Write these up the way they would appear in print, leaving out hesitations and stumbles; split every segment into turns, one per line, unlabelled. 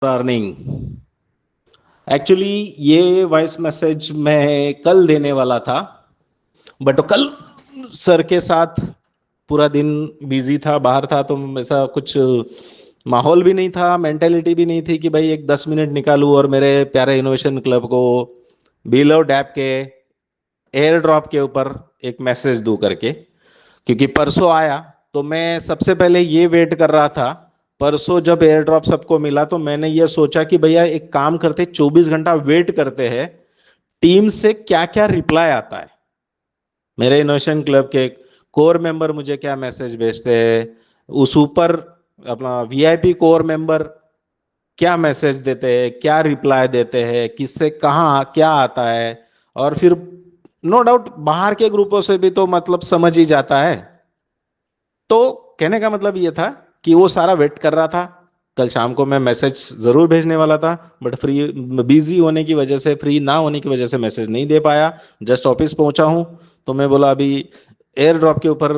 Earning. Actually ये voice message मैं कल देने वाला था, बट कल सर के साथ पूरा दिन बिजी था, बाहर था, तो ऐसा कुछ माहौल भी नहीं था, मेंटेलिटी भी नहीं थी कि भाई एक 10 मिनट निकालूं और मेरे प्यारे इनोवेशन क्लब को बिलो डैप के एयर ड्रॉप के ऊपर एक मैसेज दूं करके। क्योंकि परसों आया तो मैं सबसे पहले ये वेट कर रहा था। परसों जब एयर ड्रॉप सबको मिला तो मैंने ये सोचा कि भैया एक काम करते, 24 घंटा वेट करते हैं टीम से क्या क्या रिप्लाई आता है, मेरे इनोवेशन क्लब के कोर मेंबर मुझे क्या मैसेज भेजते हैं, उस ऊपर अपना वीआईपी कोर मेंबर क्या मैसेज देते हैं, क्या रिप्लाई देते हैं, किससे कहाँ क्या आता है। और फिर नो डाउट बाहर के ग्रुपों से भी तो मतलब समझ ही जाता है। तो कहने का मतलब ये था कि वो सारा वेट कर रहा था। कल शाम को मैं मैसेज जरूर भेजने वाला था, बट फ्री बिजी होने की वजह से, फ्री ना होने की वजह से मैसेज नहीं दे पाया। जस्ट ऑफिस पहुंचा हूं तो मैं बोला अभी एयर ड्रॉप के ऊपर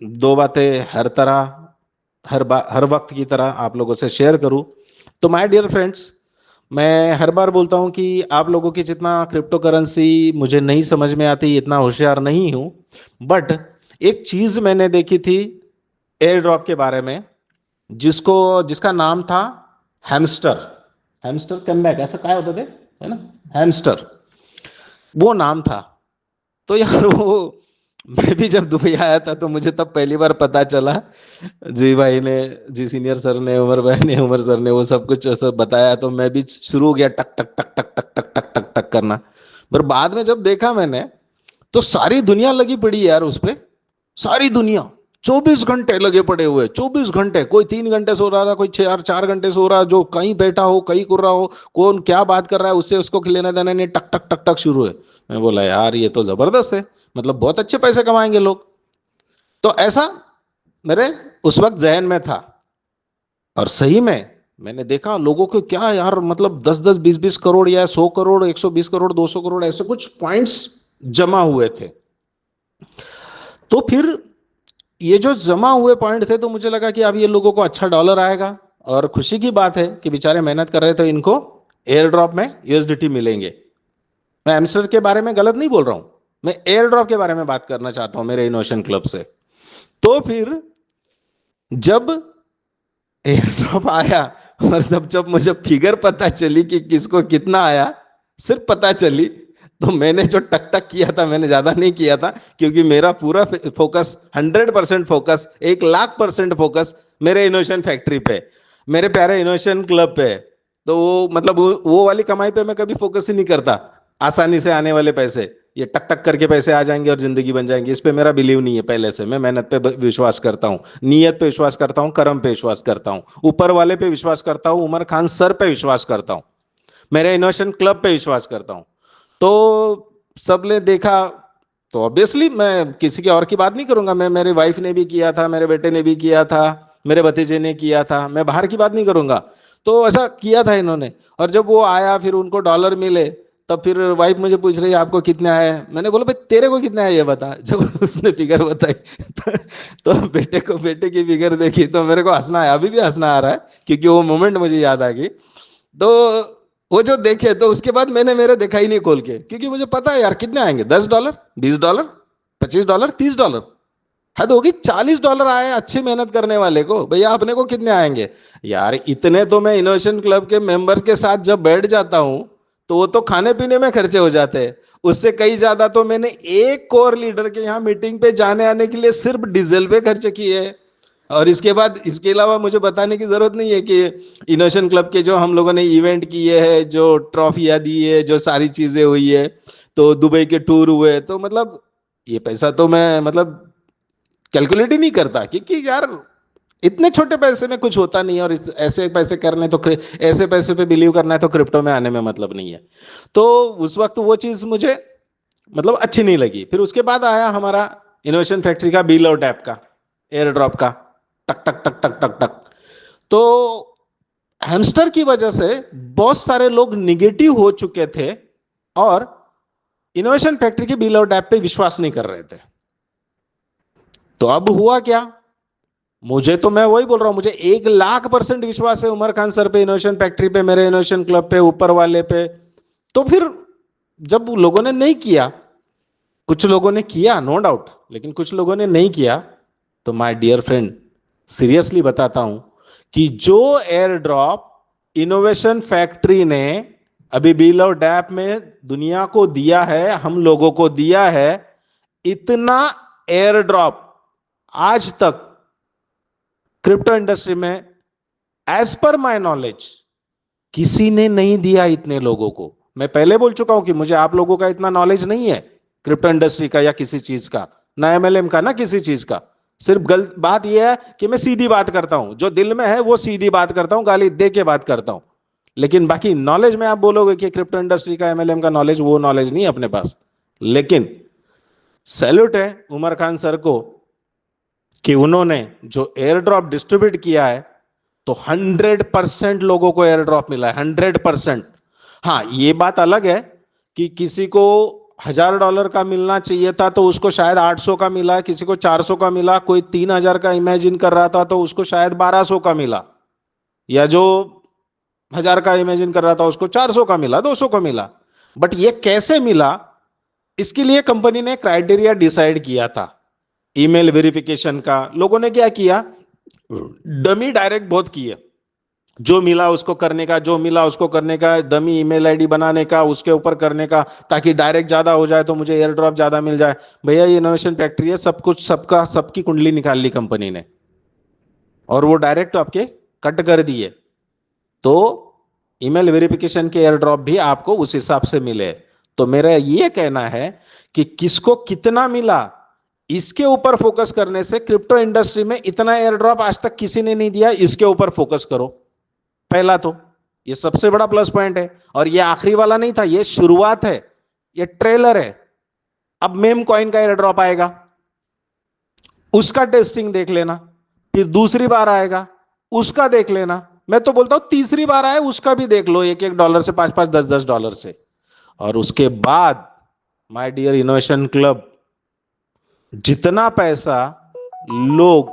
दो बातें हर तरह, हर वक्त की तरह आप लोगों से शेयर करूं। तो माय डियर फ्रेंड्स, मैं हर बार बोलता हूं कि आप लोगों की जितना क्रिप्टो करेंसी मुझे नहीं समझ में आती, इतना होशियार नहीं हूं। बट एक चीज मैंने देखी थी एयर ड्रॉप के बारे में, जिसको जिसका नाम था हैमस्टर। हैमस्टर कम बैक ऐसा क्या होते थे, है ना, हैमस्टर वो नाम था। तो यार वो मैं भी जब दुबई आया था तो मुझे तब पहली बार पता चला। जी भाई ने, जी सीनियर सर ने, उमर भाई ने, उमर सर ने वो सब कुछ ऐसा बताया तो मैं भी शुरू हो गया टक टक टक टक टक टक टक टक टक करना। पर बाद में जब देखा मैंने तो सारी दुनिया लगी पड़ी है यार उस पे। सारी दुनिया 24 घंटे लगे पड़े हुए, 24 घंटे, कोई 3 घंटे सो रहा था, कोई 4 4 घंटे सो रहा, जो कहीं बैठा हो कहीं कर रहा हो, कौन क्या बात कर रहा है उससे उसको लेना देना नहीं, टक टक टक टक शुरू है। मैं बोला यार ये तो जबरदस्त है, मतलब बहुत अच्छे पैसे कमाएंगे लोग। तो ऐसा मेरे उस वक्त जहन में था। और सही में मैंने देखा लोगों को क्या यार, मतलब 10 10 20 20 करोड़ या 100 करोड़, 120 करोड़, 200 करोड़ ऐसे कुछ पॉइंट्स जमा हुए थे। तो फिर ये जो जमा हुए पॉइंट थे तो मुझे लगा कि अब ये लोगों को अच्छा डॉलर आएगा। और खुशी की बात है कि बेचारे मेहनत कर रहे थे, इनको एयर ड्रॉप में यूएसडीटी मिलेंगे। मैं एमस्टर के बारे में गलत नहीं बोल रहा हूं, मैं एयर ड्रॉप के बारे में बात करना चाहता हूं मेरे इनोवेशन क्लब से। तो फिर जब एयर ड्रॉप आया और जब जब मुझे फिगर पता चली कि किसको कितना आया, सिर्फ पता चली, तो मैंने जो टक टक किया था मैंने ज्यादा नहीं किया था, क्योंकि मेरा पूरा फोकस 100% फोकस, 1,00,000% फोकस मेरे इनोवेशन फैक्ट्री पे, मेरे प्यारे इनोवेशन क्लब पे। तो वो मतलब वो वाली कमाई पे मैं कभी फोकस ही नहीं करता। आसानी से आने वाले पैसे, ये टक टक करके पैसे आ जाएंगे और जिंदगी बन जाएंगी, इस पे मेरा बिलीव नहीं है पहले से। मैं मेहनत पे विश्वास करता हूँ, नीयत पे विश्वास करता हूँ, कर्म पे विश्वास करता हूँ, ऊपर वाले पे विश्वास करता हूँ, उमर खान सर पे विश्वास करता हूँ, मेरे इनोवेशन क्लब पे विश्वास करता हूँ। तो सबने देखा तो ऑब्वियसली मैं किसी की और की बात नहीं करूंगा, मैं, मेरे वाइफ ने भी किया था, मेरे बेटे ने भी किया था, मेरे भतीजे ने किया था, मैं बाहर की बात नहीं करूंगा। तो ऐसा किया था इन्होंने। और जब वो आया फिर उनको डॉलर मिले, तब फिर वाइफ मुझे पूछ रही है आपको कितने आए। मैंने बोला भाई तेरे को कितने आए ये बता। जब उसने फिगर बताई तो बेटे को, बेटे की फिगर देखी तो मेरे को हंसना आया, अभी भी हंसना आ रहा है क्योंकि वो मोमेंट मुझे याद आ गई। तो वो जो देखे तो उसके बाद मैंने मेरे देखा ही नहीं खोल के, क्योंकि मुझे पता है यार कितने आएंगे, $10, $20, $25, $30, हद होगी $40 आए अच्छी मेहनत करने वाले को, भैया अपने को कितने आएंगे। यार इतने तो मैं इनोवेशन क्लब के मेंबर के साथ जब बैठ जाता हूं तो वो तो खाने पीने में खर्चे हो जाते हैं। उससे कई ज्यादा तो मैंने एक कोर लीडर के यहाँ मीटिंग पे जाने आने के लिए सिर्फ डीजल पे खर्चे किए हैं। और इसके बाद, इसके अलावा मुझे बताने की जरूरत नहीं है कि इनोवेशन क्लब के जो हम लोगों ने इवेंट किए हैं, जो ट्रॉफियां दी है, जो सारी चीजें हुई है, तो दुबई के टूर हुए, तो मतलब ये पैसा तो मैं मतलब कैलकुलेट ही नहीं करता, क्योंकि यार इतने छोटे पैसे में कुछ होता नहीं है। और ऐसे पैसे करने तो ऐसे पैसे पे बिलीव करना है तो क्रिप्टो में आने में मतलब नहीं है। तो उस वक्त वो चीज मुझे मतलब अच्छी नहीं लगी। फिर उसके बाद आया हमारा इनोवेशन फैक्ट्री का बिल आउट ऐप का, एयर ड्रॉप का, टक टक टक टक टक टक। तो हैमस्टर की वजह से बहुत सारे लोग निगेटिव हो चुके थे और इनोवेशन फैक्ट्री की बिल आउट ऐप पे विश्वास नहीं कर रहे थे। तो अब हुआ क्या, मुझे तो मैं वही बोल रहा हूं, मुझे 1,00,000% विश्वास है उमर खान सर पे, इनोवेशन फैक्ट्री पे, मेरे इनोवेशन क्लब पे, ऊपर वाले पे। तो फिर जब लोगों ने नहीं किया, कुछ लोगों ने किया नो डाउट, लेकिन कुछ लोगों ने नहीं किया, तो माय डियर फ्रेंड सीरियसली बताता हूं कि जो एयर ड्रॉप इनोवेशन फैक्ट्री ने अभी बील और डैप में दुनिया को दिया है, हम लोगों को दिया है, इतना एयर ड्रॉप आज तक क्रिप्टो इंडस्ट्री में एज पर माय नॉलेज किसी ने नहीं दिया इतने लोगों को। मैं पहले बोल चुका हूं कि मुझे आप लोगों का इतना नॉलेज नहीं है क्रिप्टो इंडस्ट्री का या किसी चीज का, ना एमएलएम का, ना किसी चीज का। सिर्फ गलत बात यह है कि मैं सीधी बात करता हूं, जो दिल में है वो सीधी बात करता हूं, गाली दे के बात करता हूं। लेकिन बाकी नॉलेज में आप बोलोगे कि क्रिप्टो इंडस्ट्री का, एमएलएम का नॉलेज, वो नॉलेज नहीं है अपने पास। लेकिन सैल्यूट है उमर खान सर को कि उन्होंने जो एयर ड्रॉप डिस्ट्रीब्यूट किया है, तो 100% लोगों को एयर ड्रॉप मिला है, 100%। हाँ, ये बात अलग है कि किसी को $1,000 का मिलना चाहिए था तो उसको शायद 800 का मिला, किसी को 400 का मिला, कोई 3,000 का इमेजिन कर रहा था तो उसको शायद 1,200 का मिला, या जो 1,000 का इमेजिन कर रहा था उसको 400 का मिला, 200 का मिला। बट ये कैसे मिला, इसके लिए कंपनी ने क्राइटेरिया डिसाइड किया था ईमेल वेरिफिकेशन का। लोगों ने क्या किया, डमी डायरेक्ट बहुत किए, जो मिला उसको करने का, जो मिला उसको करने का, डमी ईमेल आईडी बनाने का, उसके ऊपर करने का, ताकि डायरेक्ट ज्यादा हो जाए तो मुझे एयर ड्रॉप ज्यादा मिल जाए। भैया ये इनोवेशन फैक्ट्री है, सब कुछ सबका, सबकी कुंडली निकाल ली कंपनी ने, और वो डायरेक्ट आपके कट कर दिए। तो ईमेल वेरिफिकेशन के एयर ड्रॉप भी आपको उस हिसाब से मिले। तो मेरा ये कहना है कि किसको कितना मिला इसके ऊपर फोकस करने से, क्रिप्टो इंडस्ट्री में इतना एयर ड्रॉप आज तक किसी ने नहीं दिया, इसके ऊपर फोकस करो। पहला तो ये सबसे बड़ा प्लस पॉइंट है। और ये आखिरी वाला नहीं था, ये शुरुआत है, ये ट्रेलर है। अब मेम कॉइन का एयर ड्रॉप आएगा, उसका टेस्टिंग देख लेना, फिर दूसरी बार आएगा उसका देख लेना, मैं तो बोलता हूं तीसरी बार आए उसका भी देख लो, $1-1 से, $5-5, $10-10 से। और उसके बाद माय डियर इनोवेशन क्लब, जितना पैसा लोग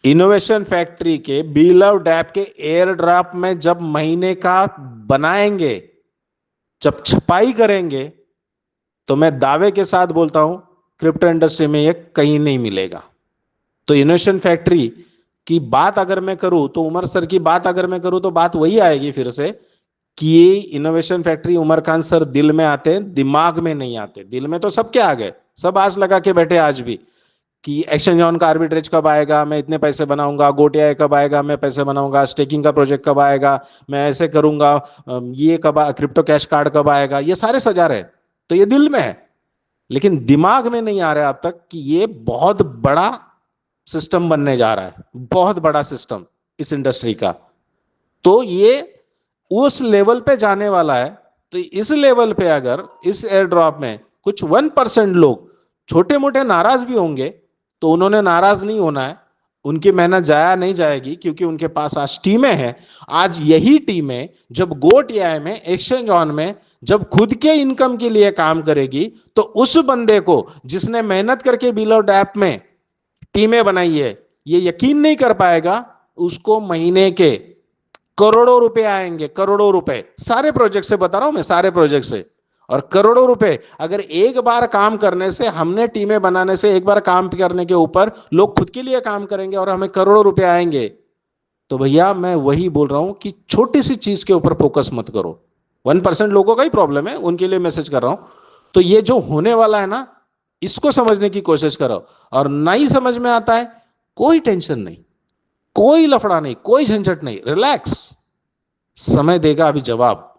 इनोवेशन फैक्ट्री के, बीलव डैप के एयर ड्रॉप में जब महीने का बनाएंगे, जब छपाई करेंगे, तो मैं दावे के साथ बोलता हूं क्रिप्टो इंडस्ट्री में ये कहीं नहीं मिलेगा। तो इनोवेशन फैक्ट्री की बात अगर मैं करूं, तो उमर सर की बात अगर मैं करूं, तो बात वही आएगी फिर से कि ये innovation factory Umar Khan sir दिल में आते हैं, दिमाग में नहीं आते। दिल में तो सबके आ गए, सब आस लगा के बैठे आज भी कि एक्सचेंज ऑन का आर्बिट्रेज कब आएगा, मैं इतने पैसे बनाऊंगा, गोटिया कब आएगा, मैं पैसे बनाऊंगा, स्टेकिंग का प्रोजेक्ट कब आएगा, मैं ऐसे करूंगा, ये कब, क्रिप्टो कैश कार्ड कब आएगा, ये सारे सजा रहे। तो ये दिल में है, लेकिन दिमाग में नहीं आ रहा अब तक कि ये बहुत बड़ा सिस्टम बनने जा रहा है, बहुत बड़ा सिस्टम इस इंडस्ट्री का। तो ये उस लेवल पे जाने वाला है। तो इस लेवल पे अगर इस एयर ड्रॉप में कुछ 1% लोग छोटे मोटे नाराज भी होंगे, तो उन्होंने नाराज नहीं होना है, उनकी मेहनत जाया नहीं जाएगी, क्योंकि उनके पास आज टीमें हैं। आज यही टीमें जब गोटीआई में, एक्सचेंज ऑन में, जब खुद के इनकम के लिए काम करेगी, तो उस बंदे को जिसने मेहनत करके बिलो डैप में टीमें बनाई है, ये यकीन नहीं कर पाएगा उसको महीने के करोड़ों रुपए आएंगे, करोड़ों रुपए, सारे प्रोजेक्ट से बता रहा हूं मैं, सारे प्रोजेक्ट से। और करोड़ों रुपए अगर एक बार काम करने से, हमने टीमें बनाने से, एक बार काम करने के ऊपर लोग खुद के लिए काम करेंगे और हमें करोड़ों रुपए आएंगे। तो भैया मैं वही बोल रहा हूं कि छोटी सी चीज के ऊपर फोकस मत करो। 1% लोगों का ही प्रॉब्लम है, उनके लिए मैसेज कर रहा हूं। तो ये जो होने वाला है ना, इसको समझने की कोशिश करो। और नहीं समझ में आता है, कोई टेंशन नहीं, कोई लफड़ा नहीं, कोई झंझट नहीं, रिलैक्स, समय देगा अभी जवाब।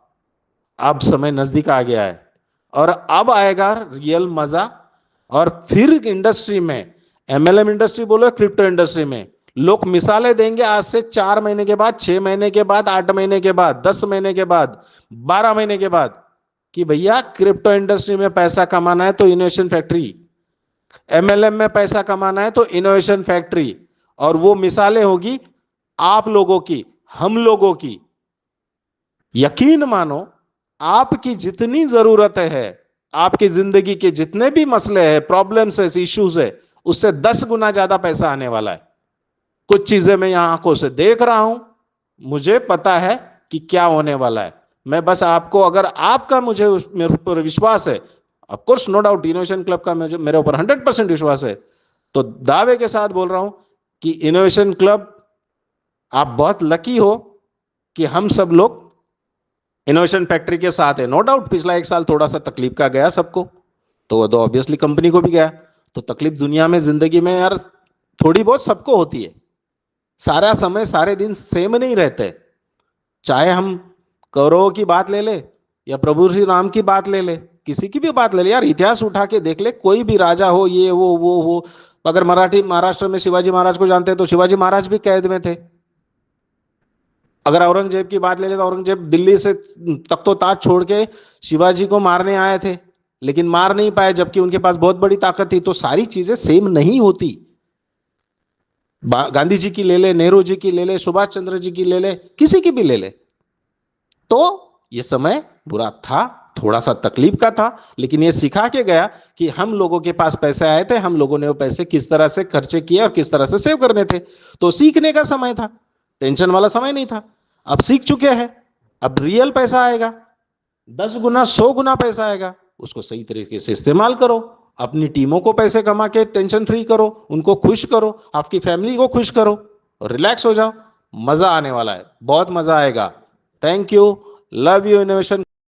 अब समय नजदीक आ गया है और अब आएगा रियल मजा। और फिर इंडस्ट्री में, एमएलएम इंडस्ट्री बोलो, क्रिप्टो इंडस्ट्री में लोग मिसालें देंगे आज से 4 महीने के बाद, 6 महीने के बाद, 8 महीने के बाद, 10 महीने के बाद, 12 महीने के बाद, कि भैया क्रिप्टो इंडस्ट्री में पैसा कमाना है तो इनोवेशन फैक्ट्री, एमएलएम में पैसा कमाना है तो इनोवेशन फैक्ट्री। और वो मिसालें होगी आप लोगों की, हम लोगों की। यकीन मानो, आपकी जितनी जरूरत है, आपकी जिंदगी के जितने भी मसले हैं, प्रॉब्लम्स है, इश्यूज है, उससे 10 गुना ज्यादा पैसा आने वाला है। कुछ चीजें मैं यहां आंखों से देख रहा हूं, मुझे पता है कि क्या होने वाला है। मैं बस आपको, अगर आपका मुझे मेरे ऊपर विश्वास है, of course no doubt innovation club का मेरे ऊपर 100% विश्वास है, तो दावे के साथ बोल रहा हूं कि इनोवेशन क्लब, आप बहुत लकी हो कि हम सब लोग इनोवेशन फैक्ट्री के साथ है। नो डाउट पिछला 1 साल थोड़ा सा तकलीफ का गया सबको, तो ऑब्वियसली कंपनी को भी गया। तो तकलीफ दुनिया में, जिंदगी में यार थोड़ी बहुत सबको होती है। सारा समय सारे दिन सेम नहीं रहते। चाहे हम कौरवों की बात ले ले या प्रभु श्री राम की बात ले ले, किसी की भी बात ले ले यार, इतिहास उठा के देख ले, कोई भी राजा हो, ये वो हो। अगर महाराष्ट्र में शिवाजी महाराज को जानते हैं तो शिवाजी महाराज भी कैद में थे। अगर औरंगजेब की बात ले ले तो औरंगजेब दिल्ली से तख्तो ताज छोड़ के शिवाजी को मारने आए थे, लेकिन मार नहीं पाए, जबकि उनके पास बहुत बड़ी ताकत थी। तो सारी चीजें सेम नहीं होती। गांधी जी की ले ले, नेहरू जी की ले ले, सुभाष चंद्र जी की ले ले, किसी की भी ले ले, तो ये समय बुरा था, थोड़ा सा तकलीफ का था, लेकिन ये सिखा के गया कि हम लोगों के पास पैसे आए थे, हम लोगों ने वो पैसे किस तरह से खर्चे किए और किस तरह से सेव करने थे। तो सीखने का समय था, टेंशन वाला समय नहीं था। अब सीख चुके हैं, अब रियल पैसा आएगा, 10 गुना 100 गुना पैसा आएगा, उसको सही तरीके से इस्तेमाल करो। अपनी टीमों को पैसे कमा के टेंशन फ्री करो, उनको खुश करो, आपकी फैमिली को खुश करो, रिलैक्स हो जाओ। मजा आने वाला है, बहुत मजा आएगा। Thank you, love you innovation.